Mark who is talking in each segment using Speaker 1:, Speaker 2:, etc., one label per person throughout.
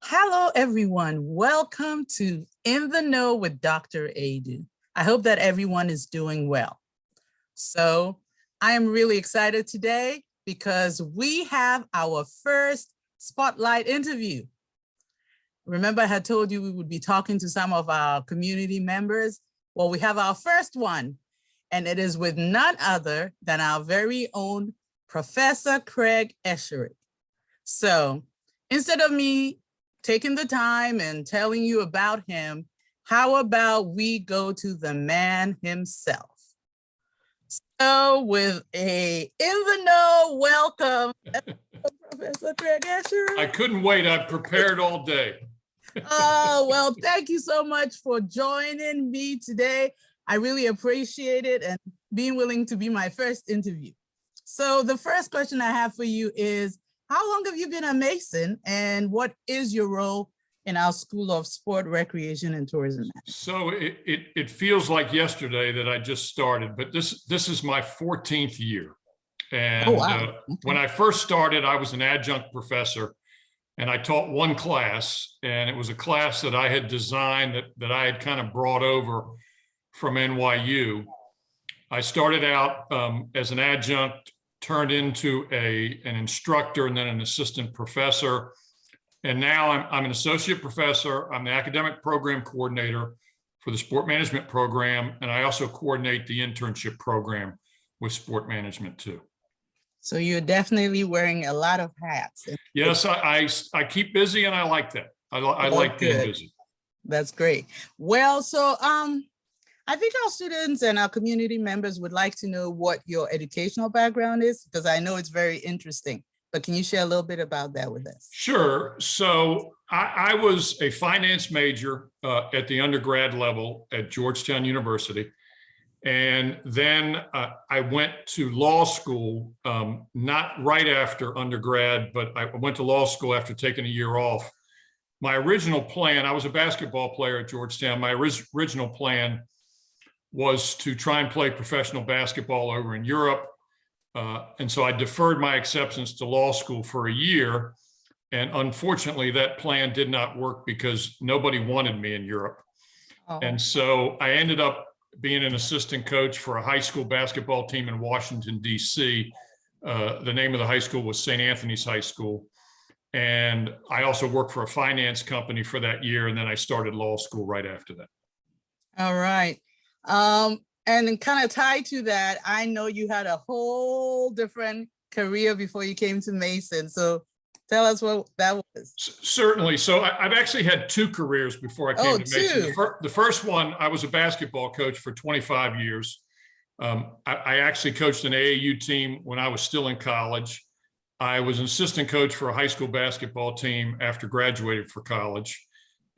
Speaker 1: Hello, everyone. Welcome to In the Know with Dr. Aidoo. I hope that everyone is doing well. So I am really excited today because we have our first spotlight interview. Remember, I had told you we would be talking to some of our community members. Well, we have our first one, and it is with none other than our very own Professor Craig Esherick. So instead of me taking the time and telling you about him, how about we go to the man himself? So with a In the Know welcome, Professor Craig Esherick.
Speaker 2: I couldn't wait. I've prepared all day.
Speaker 1: Oh, well, thank you so much for joining me today. I really appreciate it and being willing to be my first interview. So the first question I have for you is, how long have you been a Mason and what is your role in our School of Sport, Recreation, and Tourism?
Speaker 2: So it feels like yesterday that I just started, but this is my 14th year. And
Speaker 1: Okay.
Speaker 2: When I first started, I was an adjunct professor and I taught one class, and it was a class that I had designed that I had kind of brought over from NYU. I started out as an adjunct, turned into an instructor and then an assistant professor. And now I'm an associate professor. I'm the academic program coordinator for the sport management program. And I also coordinate the internship program with sport management too.
Speaker 1: So you're definitely wearing a lot of hats.
Speaker 2: Yes, I keep busy and I like that. I like being busy.
Speaker 1: That's great. Well, so I think our students and our community members would like to know what your educational background is, because I know it's very interesting. But can you share a little bit about that with us?
Speaker 2: Sure. So I was a finance major at the undergrad level at Georgetown University. And then I went to law school, not right after undergrad, but I went to law school after taking a year off. My original plan, I was a basketball player at Georgetown. My original plan was to try and play professional basketball over in Europe. And so I deferred my acceptance to law school for a year. And unfortunately, that plan did not work because nobody wanted me in Europe. Oh. And so I ended up being an assistant coach for a high school basketball team in Washington, D.C. The name of the high school was St. Anthony's High School. And I also worked for a finance company for that year. And then I started law school right after that.
Speaker 1: All right. And kind of tied to that, I know you had a whole different career before you came to Mason. So tell us what that was.
Speaker 2: Certainly. So I've actually had two careers before I came to Mason. The first one, I was a basketball coach for 25 years. I actually coached an AAU team when I was still in college. I was an assistant coach for a high school basketball team after graduating for college.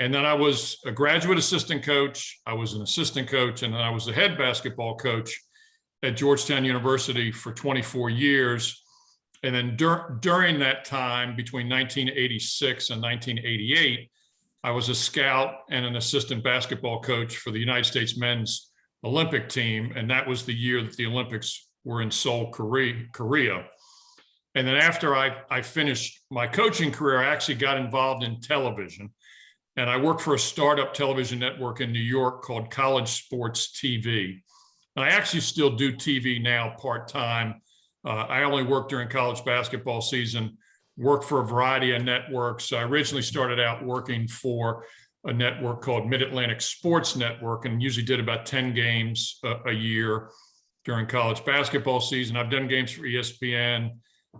Speaker 2: And then I was a graduate assistant coach, I was an assistant coach, and then I was the head basketball coach at Georgetown University for 24 years. And then during that time, between 1986 and 1988, I was a scout and an assistant basketball coach for the United States men's Olympic team. And that was the year that the Olympics were in Seoul, Korea. And then after I finished my coaching career, I actually got involved in television. And I worked for a startup television network in New York called College Sports TV. And I actually still do TV now part-time. I only work during college basketball season, work for a variety of networks. I originally started out working for a network called Mid-Atlantic Sports Network and usually did about 10 games a year during college basketball season. I've done games for ESPN.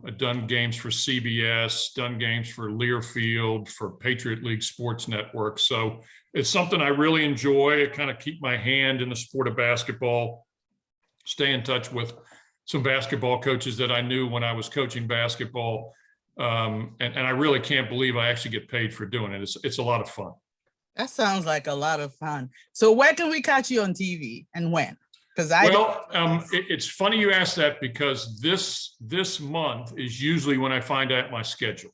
Speaker 2: I've done games for CBS, done games for Learfield, for Patriot League Sports Network. So it's something I really enjoy. I kind of keep my hand in the sport of basketball, stay in touch with some basketball coaches that I knew when I was coaching basketball. And I really can't believe I actually get paid for doing it. It's a lot of fun.
Speaker 1: That sounds like a lot of fun. So where can we catch you on TV and when?
Speaker 2: It's funny you asked that because this month is usually when I find out my schedule.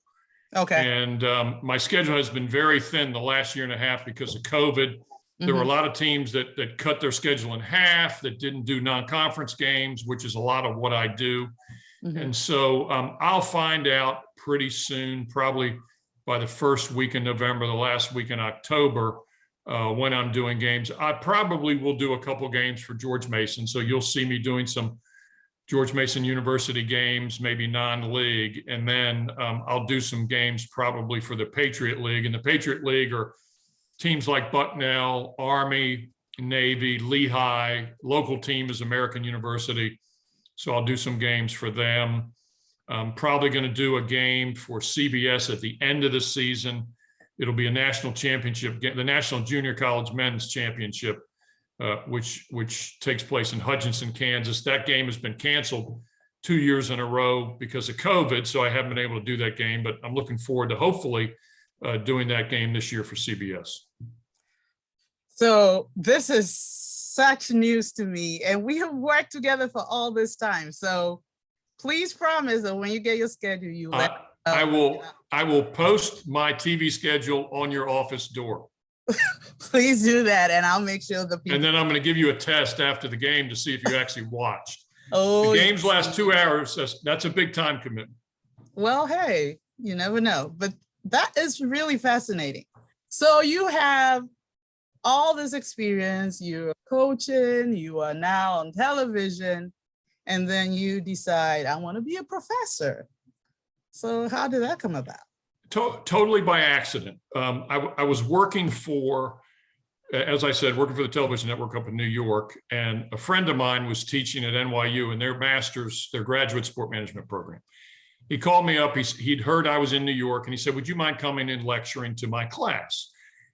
Speaker 1: Okay.
Speaker 2: And my schedule has been very thin the last year and a half because of COVID. There were a lot of teams that cut their schedule in half, that didn't do non-conference games, which is a lot of what I do. And so I'll find out pretty soon, probably by the first week in November, the last week in October, when I'm doing games. I probably will do a couple games for George Mason. So you'll see me doing some George Mason University games, maybe non-league. And then I'll do some games probably for the Patriot League. And the Patriot League are teams like Bucknell, Army, Navy, Lehigh. Local team is American University. So I'll do some games for them. I'm probably going to do a game for CBS at the end of the season. It'll be a national championship game, the National Junior College Men's Championship, which takes place in Hutchinson, Kansas. That game has been canceled 2 years in a row because of COVID, so I haven't been able to do that game, but I'm looking forward to hopefully doing that game this year for CBS.
Speaker 1: So this is such news to me, and we have worked together for all this time. So please promise that when you get your schedule, you let
Speaker 2: I will post my TV schedule on your office door.
Speaker 1: Please do that, and I'll make sure the people.
Speaker 2: And then I'm going to give you a test after the game to see if you actually watched.
Speaker 1: Oh,
Speaker 2: the games last 2 hours. That's a big time commitment.
Speaker 1: Well, hey, you never know, but that is really fascinating. So you have all this experience, you're coaching, you are now on television, and then you decide, I want to be a professor. So how did that come about?
Speaker 2: Totally by accident. I was working for, as I said, working for the television network up in New York, and a friend of mine was teaching at NYU in their graduate sport management program. He called me up, he'd heard I was in New York, and he said, would you mind coming and lecturing to my class?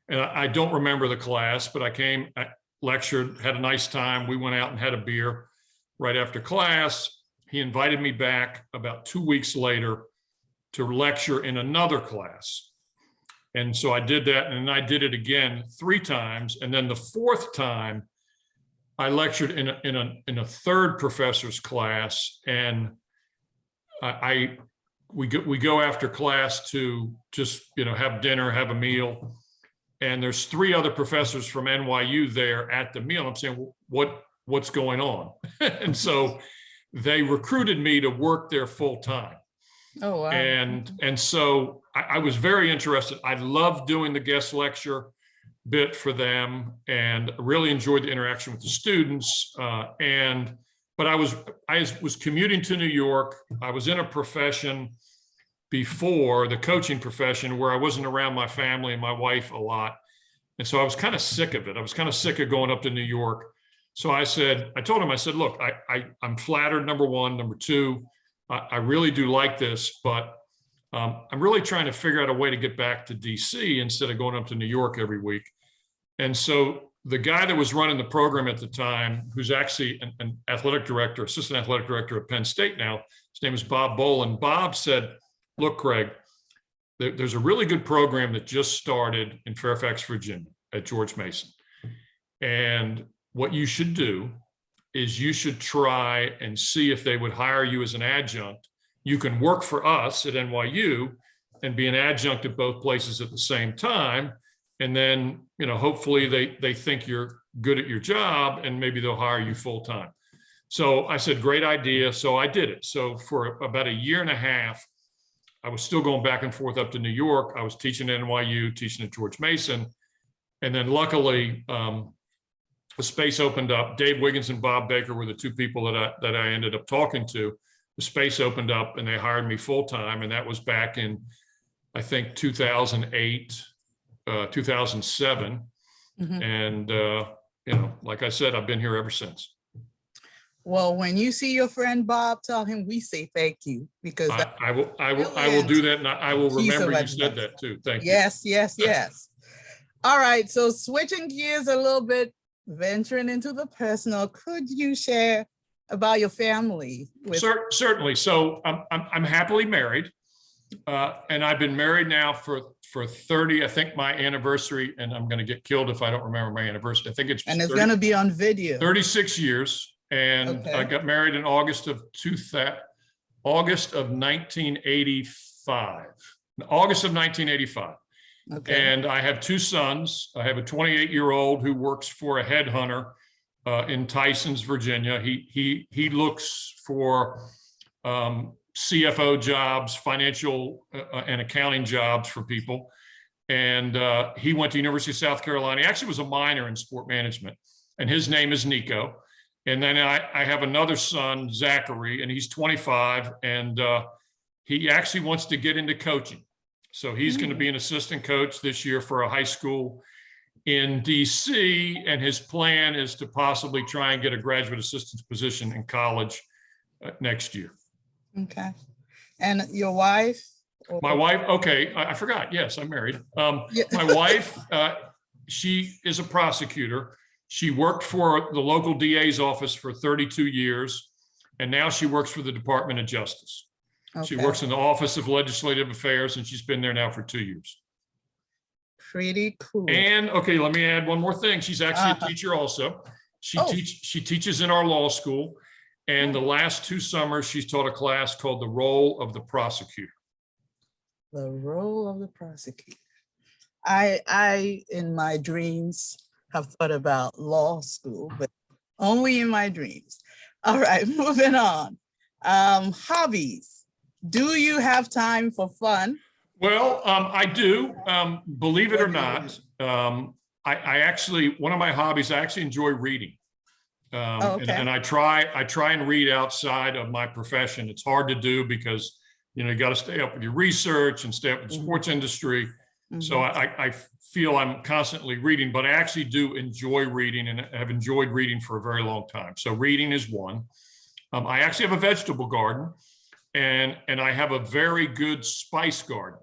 Speaker 2: And I don't remember the class, but I came, I lectured, had a nice time. We went out and had a beer right after class. He invited me back about 2 weeks later to lecture in another class. And so I did that, and I did it again 3 times. And then the 4th time, I lectured in a third professor's class, and we go after class to just have dinner, have a meal. And there's 3 other professors from NYU there at the meal. I'm saying, what's going on? And so they recruited me to work there full time.
Speaker 1: Oh, wow.
Speaker 2: And so I was very interested. I loved doing the guest lecture bit for them, and really enjoyed the interaction with the students. But I was commuting to New York. I was in a profession before, the coaching profession, where I wasn't around my family and my wife a lot. And so I was kind of sick of it. I was kind of sick of going up to New York. So I told him, I said, look, I'm flattered, number one. Number two, I really do like this, but I'm really trying to figure out a way to get back to DC instead of going up to New York every week. And so the guy that was running the program at the time, who's actually an athletic director, assistant athletic director at Penn State now, his name is Bob Boland. Bob said, look, Craig, there's a really good program that just started in Fairfax, Virginia at George Mason. And what you should do is you should try and see if they would hire you as an adjunct. You can work for us at NYU and be an adjunct at both places at the same time. And then, hopefully they think you're good at your job, and maybe they'll hire you full time. So I said, great idea. So I did it. So for about a year and a half, I was still going back and forth up to New York. I was teaching at NYU, teaching at George Mason. And then luckily, the space opened up. Dave Wiggins and Bob Baker were the 2 people that I ended up talking to. The space opened up and they hired me full time. And that was back in, I think, 2008, 2007. Mm-hmm. And, like I said, I've been here ever since.
Speaker 1: Well, when you see your friend Bob, tell him we say thank you, because
Speaker 2: I will do that, and I will remember you said that too. Thank you.
Speaker 1: Yes. All right. So switching gears a little bit, venturing into the personal, could you share about your family?
Speaker 2: Certainly. So I'm happily married, and I've been married now for 30. I think my anniversary, and I'm going to get killed if I don't remember my anniversary. I think it's
Speaker 1: and it's going to be on video.
Speaker 2: 36 years. And okay. I got married in August of 1985. August of 1985. Okay. And I have 2 sons. I have a 28-year-old who works for a headhunter in Tysons, Virginia. He looks for CFO jobs, financial and accounting jobs for people. And he went to University of South Carolina. He actually was a minor in sport management, and his name is Nico. And then I have another son, Zachary, and he's 25, and he actually wants to get into coaching. So he's going to be an assistant coach this year for a high school in DC, and his plan is to possibly try and get a graduate assistant's position in college next year.
Speaker 1: Okay. And your wife?
Speaker 2: My wife, okay, I forgot. Yes, I'm married. My wife, she is a prosecutor. She worked for the local DA's office for 32 years, and now she works for the Department of Justice. Okay. She works in the Office of Legislative Affairs, and she's been there now for 2 years.
Speaker 1: Pretty cool.
Speaker 2: And okay, let me add one more thing. She's actually a teacher also. She teaches in our law school, and the last 2 summers she's taught a class called The Role of the Prosecutor.
Speaker 1: The role of the prosecutor. I in my dreams have thought about law school, but only in my dreams. All right, moving on. Hobbies. Do you have time for fun?
Speaker 2: Well, I do. Believe it or not, I actually, one of my hobbies, I actually enjoy reading. And I try and read outside of my profession. It's hard to do because you got to stay up with your research and stay up with the sports industry. So I feel I'm constantly reading, but I actually do enjoy reading and have enjoyed reading for a very long time. So reading is one. I actually have a vegetable garden, and I have a very good spice garden.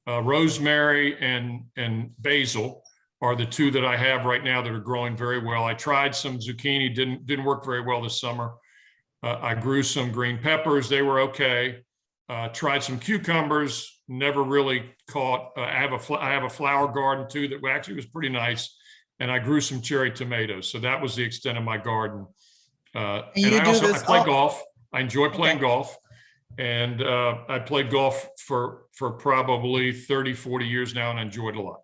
Speaker 2: Rosemary and basil are the 2 that I have right now that are growing very well. I tried some zucchini, didn't work very well this summer. I grew some green peppers, they were okay. Tried some cucumbers, never really caught. I have a flower garden too that actually was pretty nice, and I grew some cherry tomatoes. So that was the extent of my garden. And I play golf. I enjoy playing golf, and I played golf for probably 30, 40 years now, and I enjoyed it a lot.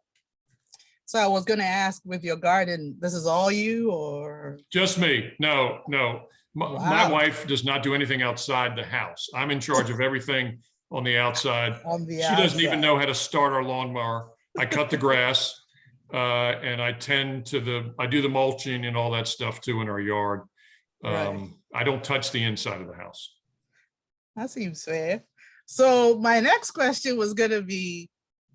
Speaker 1: So I was going to ask, with your garden, this is all you, or? Just me.
Speaker 2: No. My wife does not do anything outside the house. I'm in charge of everything on the outside. She doesn't even know how to start our lawnmower. I cut the grass, and I do the mulching and all that stuff too in our yard. I don't touch the inside of the house.
Speaker 1: That seems fair. So my next question was going to be,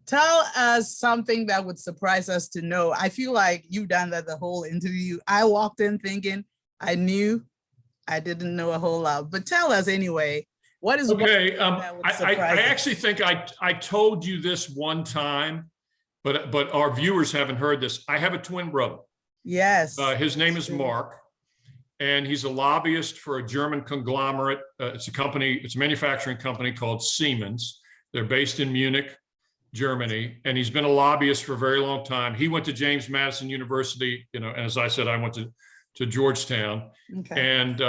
Speaker 1: tell us something that would surprise us to know. I feel like you've done that the whole interview. I walked in thinking I knew. I didn't know a whole lot, but tell us anyway. What is
Speaker 2: okay? I actually think I told you this one time, but our viewers haven't heard this. I have a twin brother.
Speaker 1: Yes.
Speaker 2: His name is Mark, and he's a lobbyist for a German conglomerate. It's a manufacturing company called Siemens. They're based in Munich, Germany, and he's been a lobbyist for a very long time. He went to James Madison University, and as I said, I went to Georgetown. Okay. And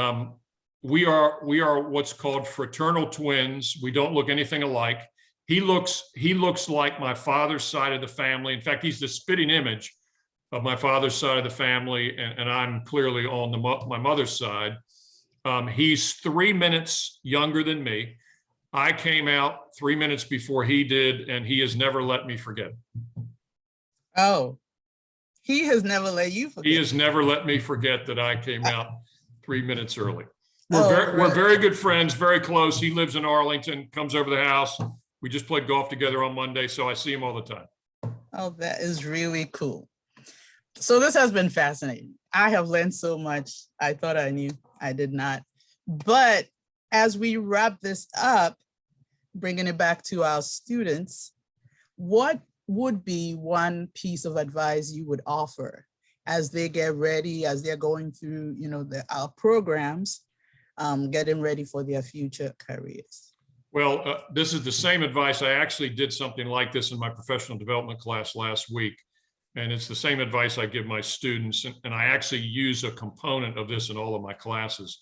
Speaker 2: we are what's called fraternal twins. We don't look anything alike. He looks like my father's side of the family. In fact, he's the spitting image of my father's side of the family, and I'm clearly on my mother's side. He's 3 minutes younger than me. I came out 3 minutes before he did, and he has never let me forget.
Speaker 1: Oh. He has never let you forget.
Speaker 2: He has never let me forget that I came out 3 minutes early. We're very good friends, very close. He lives in Arlington, comes over the house. We just played golf together on Monday, so I see him all the time.
Speaker 1: Oh, that is really cool. So this has been fascinating. I have learned so much. I thought I knew, I did not. But as we wrap this up, bringing it back to our students, what would be one piece of advice you would offer as they get ready, as they're going through, our programs, getting ready for their future careers?
Speaker 2: Well, this is the same advice. I actually did something like this in my professional development class last week, and it's the same advice I give my students, and I actually use a component of this in all of my classes.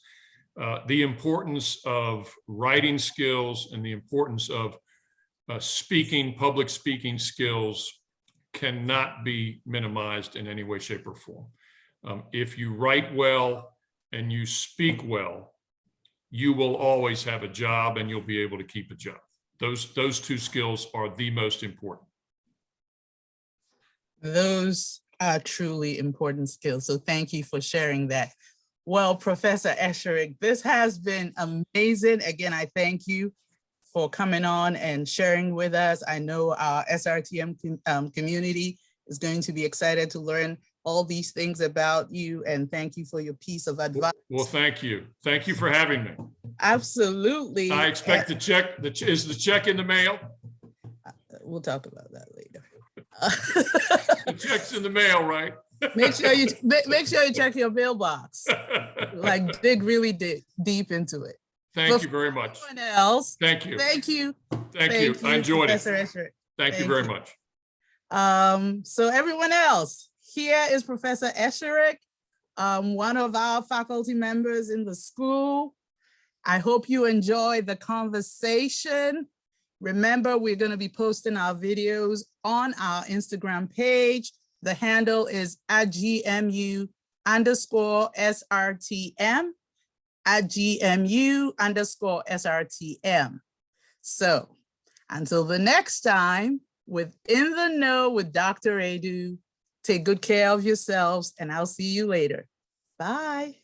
Speaker 2: The importance of writing skills and the importance of public speaking skills cannot be minimized in any way, shape, or form. If you write well and you speak well, you will always have a job and you'll be able to keep a job. Those two skills are the most important.
Speaker 1: Those are truly important skills. So thank you for sharing that. Well, Professor Esherick, this has been amazing. Again, I thank you for coming on and sharing with us. I know our SRTM community is going to be excited to learn all these things about you, and thank you for your piece of advice.
Speaker 2: Well, thank you. Thank you for having me.
Speaker 1: Absolutely.
Speaker 2: I expect the check. Is the check in the mail?
Speaker 1: We'll talk about that later.
Speaker 2: The check's in the mail, right?
Speaker 1: Make sure you check your mailbox. Like dig deep into it.
Speaker 2: Thank you very much.
Speaker 1: Everyone else.
Speaker 2: Thank you.
Speaker 1: Thank you.
Speaker 2: Thank you. I enjoyed
Speaker 1: Professor
Speaker 2: it.
Speaker 1: Esherick.
Speaker 2: Thank you very much.
Speaker 1: So everyone else, here is Professor Esherick, one of our faculty members in the school. I hope you enjoyed the conversation. Remember, we're going to be posting our videos on our Instagram page. The handle is @GMU_SRTM, @GMU_SRTM. So until the next time, with In the Know with Dr. Aidoo, take good care of yourselves, and I'll see you later. Bye.